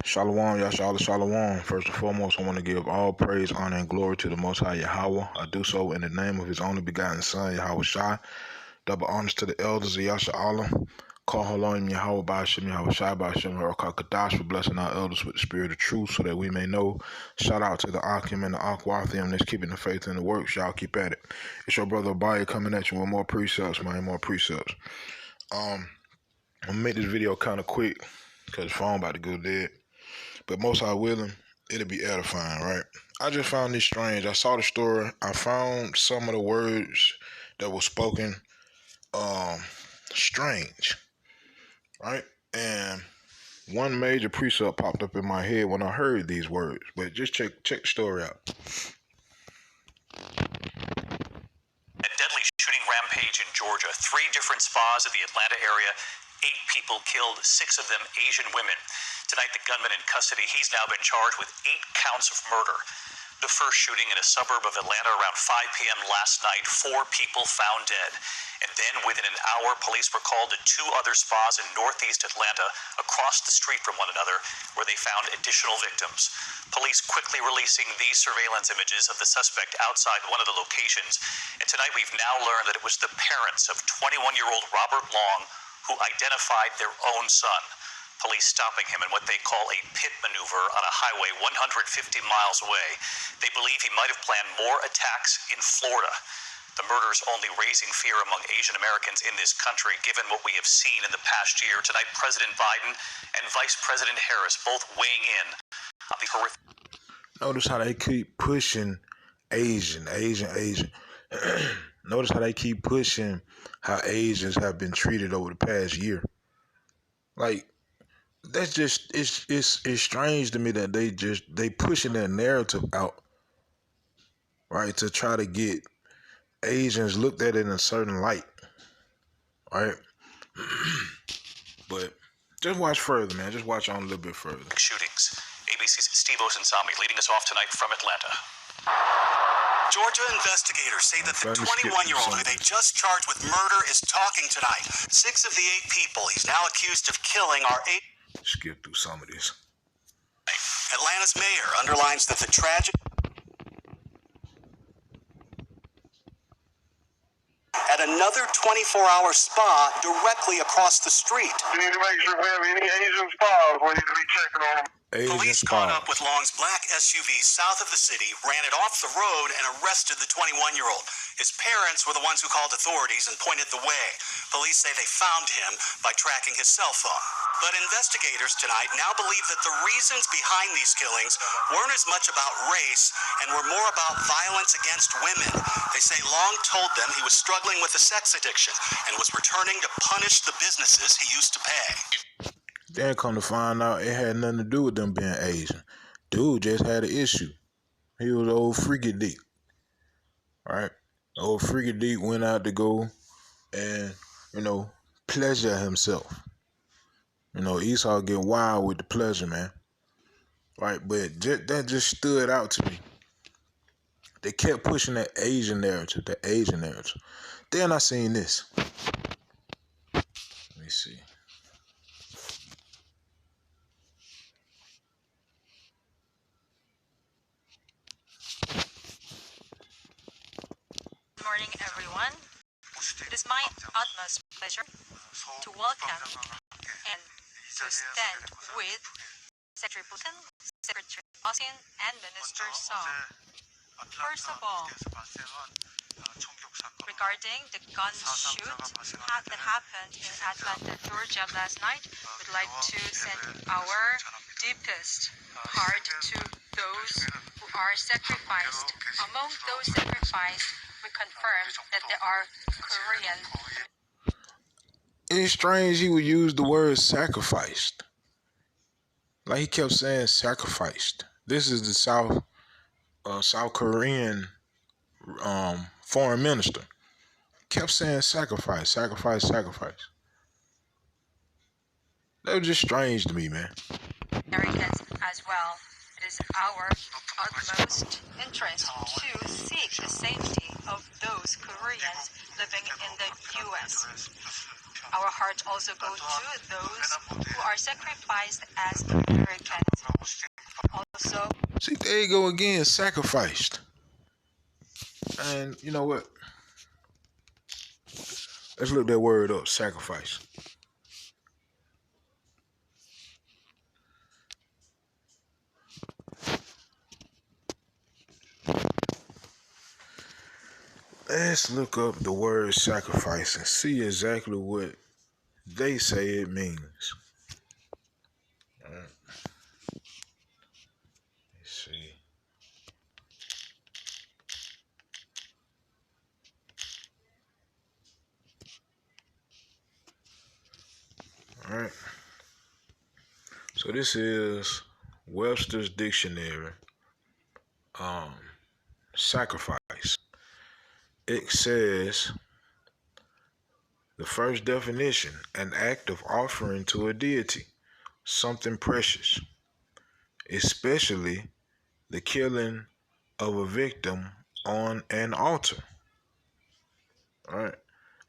Shalom, Yashala Shalom. First and foremost, I want to give all praise, honor, and glory to the Most High Yahweh. I do so in the name of His only begotten Son, Yahweh Shai. Double honors to the elders of Yasha Allah. Call Haloim Yahweh Ba'ashem Yahweh Shai Ba'ashem Harakah Kadash for blessing our elders with the spirit of truth so that we may know. Shout out to the Akim and the Akwathium that's keeping the faith in the works. Y'all keep at it. It's your brother Abaya coming at you with more precepts, man, more precepts. I'm going to make this video kind of quick because the phone about to go dead. But most I willing, it'll be edifying, right? I just found this strange. I saw the story. I found some of the words that were spoken strange, right? And one major precept popped up in my head when I heard these words. But just check the story out. A deadly shooting rampage in Georgia. 3 different spas in the Atlanta area. 8 people killed, 6 of them Asian women. Tonight, the gunman in custody, he's now been charged with 8 counts of murder. The first shooting in a suburb of Atlanta around 5 p.m. last night, 4 people found dead. And then within an hour, police were called to 2 other spas in northeast Atlanta across the street from one another where they found additional victims. Police quickly releasing these surveillance images of the suspect outside one of the locations. And tonight we've now learned that it was the parents of 21-year-old Robert Long who identified their own son. Police stopping him in what they call a pit maneuver on a highway 150 miles away. They believe he might have planned more attacks in Florida. The murders only raising fear among Asian Americans in this country, given what we have seen in the past year. Tonight, President Biden and Vice President Harris both weighing in on the horrific. Notice how they keep pushing Asian. Notice how they keep pushing how Asians have been treated over the past year. Like, that's just it's strange to me that they pushing their narrative out, right, to try to get Asians looked at in a certain light, right? But just watch further, man. Just watch on a little bit further. Shootings. ABC's Steve Osensami leading us off tonight from Atlanta. Georgia investigators say that the 21-year-old who they just charged with murder is talking tonight. 6 of the 8 people he's now accused of killing are 8. Skip through some of this. Atlanta's mayor underlines that the tragic at another 24-hour spa directly across the street. We need to make sure we have any Asian spas. We need to be checking on them. Police caught up with Long's black SUV south of the city, ran it off the road, and arrested the 21-year-old. His parents were the ones who called authorities and pointed the way. Police say they found him by tracking his cell phone. But investigators tonight now believe that the reasons behind these killings weren't as much about race and were more about violence against women. They say Long told them he was struggling with a sex addiction and was returning to punish the businesses he used to pay. Then come to find out it had nothing to do with them being Asian. Dude just had an issue. He was old freaky dick, right? Old freaky dick went out to go and, pleasure himself. Esau get wild with the pleasure, man. Right? But that just stood out to me. They kept pushing that Asian narrative, Then I seen this. Let me see. Good morning, everyone. It is my utmost pleasure to welcome and to stand with Secretary Putin, Secretary Austin, and Minister Song. First of all, regarding the gun shoot that happened in Atlanta, Georgia last night, we'd like to send our deepest heart to those who are sacrificed. Among those sacrificed, we confirm that they are Korean. It's strange he would use the word sacrificed. Like he kept saying sacrificed. This is the South Korean foreign minister. Kept saying sacrifice. That was just strange to me, man. Americans as well. It is our utmost interest to seek the safety of those Koreans living in the U.S. Our hearts also go to those who are sacrificed as Americans. There you go again, sacrificed. And you know what? Let's look that word up, sacrifice. Let's look up the word sacrifice and see exactly what they say it means. All right. Let's see. All right. So this is Webster's Dictionary. Sacrifice. It says the first definition: an act of offering to a deity something precious, especially the killing of a victim on an altar. All right.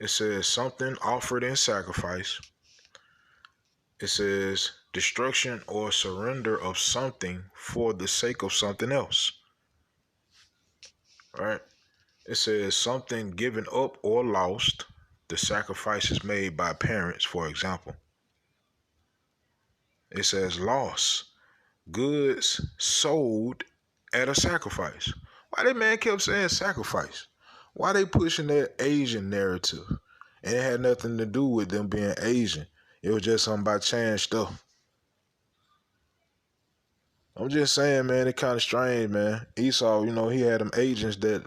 It says something offered in sacrifice. It says destruction or surrender of something for the sake of something else. All right. It says something given up or lost. The sacrifices made by parents, for example. It says loss. Goods sold at a sacrifice. Why that man kept saying sacrifice? Why they pushing that Asian narrative? And it had nothing to do with them being Asian. It was just something about chance stuff. I'm just saying, man, it's kind of strange, man. Esau, he had them agents that,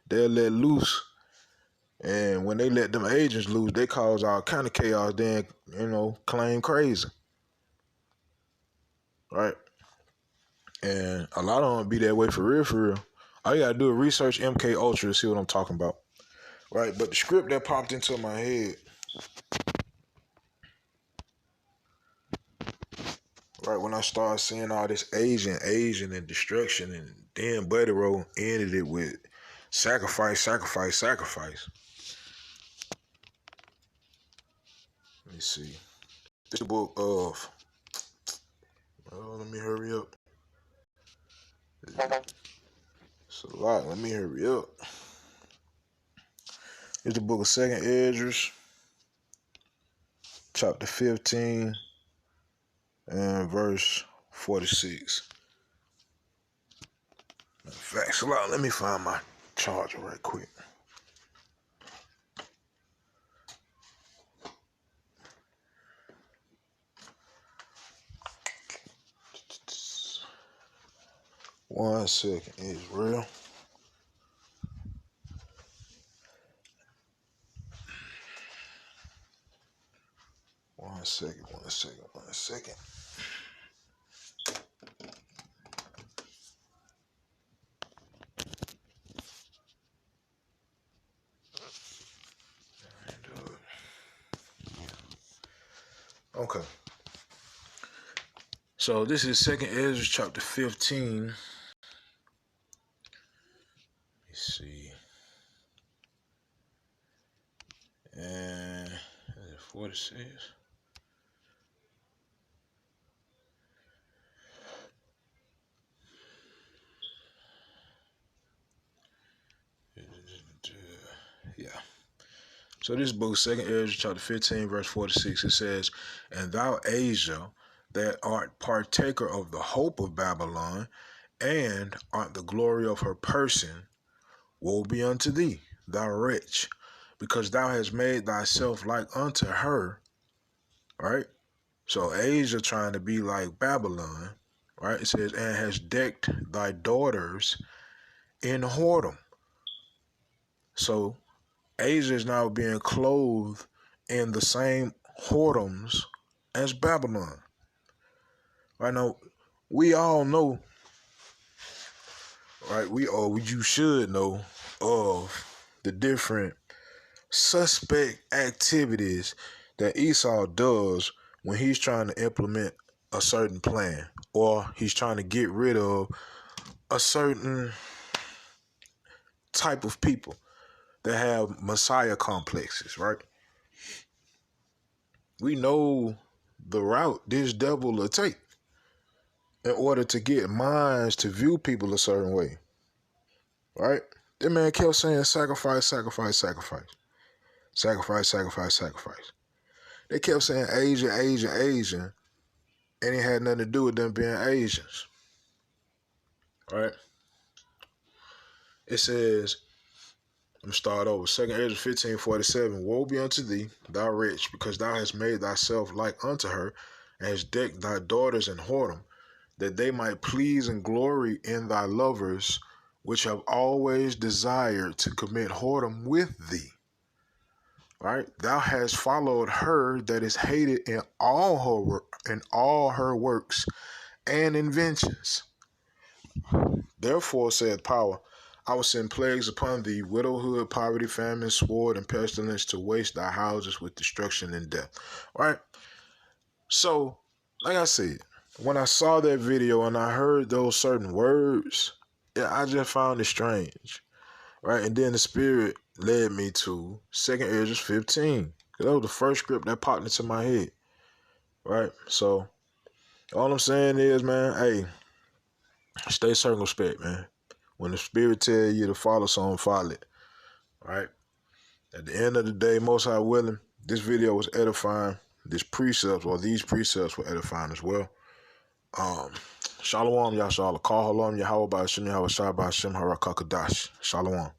they'll let loose. And when they let them agents loose, they cause all kind of chaos, then, claim crazy. Right? And a lot of them be that way for real, for real. All you gotta do is research MK Ultra to see what I'm talking about. Right? But the script that popped into my head, right, when I started seeing all this Asian and destruction, and then Buddy Roll ended it with sacrifice. Let me see. This is the book of, let me hurry up. It's a lot. Let me hurry up. It's the book of 2nd Esdras, chapter 15 and verse 46. In fact, so let me find my charger right quick. One second, Israel. One second. Okay. So this is 2nd Esdras chapter 15. Let me see. And 46. Yeah. So this book, 2nd Esdras chapter 15, verse 46, it says, "And thou, Asia, that art partaker of the hope of Babylon, and art the glory of her person, woe be unto thee, thou wretch, because thou hast made thyself like unto her." Right? So Asia trying to be like Babylon, right? It says, "and has decked thy daughters in whoredom." So Asia is now being clothed in the same whoredoms as Babylon. Right now, we all know, right? You should know of the different suspect activities that Esau does when he's trying to implement a certain plan, or he's trying to get rid of a certain type of people that have Messiah complexes, right? We know the route this devil will take. in order to get minds to view people a certain way, right? That man kept saying sacrifice, sacrifice, sacrifice. Sacrifice, sacrifice, sacrifice. They kept saying Asian, Asian, Asian, and it had nothing to do with them being Asians, right? It says, let me start over. 2 Ezra 15:47. Woe be unto thee, thou wretch, because thou hast made thyself like unto her, and hast decked thy daughters in whoredom, that they might please and glory in thy lovers, which have always desired to commit whoredom with thee. Right? Thou hast followed her that is hated in all her works and inventions. Therefore, saith power, I will send plagues upon thee, widowhood, poverty, famine, sword, and pestilence, to waste thy houses with destruction and death. Right? So, like I said, when I saw that video and I heard those certain words, I just found it strange. Right? And then the Spirit led me to 2 Ezra 15. That was the first script that popped into my head. Right? So, all I'm saying is, man, hey, stay circumspect, man. When the Spirit tell you to follow something, follow it. Right? At the end of the day, Most High willing, this video was edifying. These precepts were edifying as well. Shalom, Yashala. Call Halom, Yahweh by Hashem, Yahweh Shai by Hashem, Harakakadash. Shalom.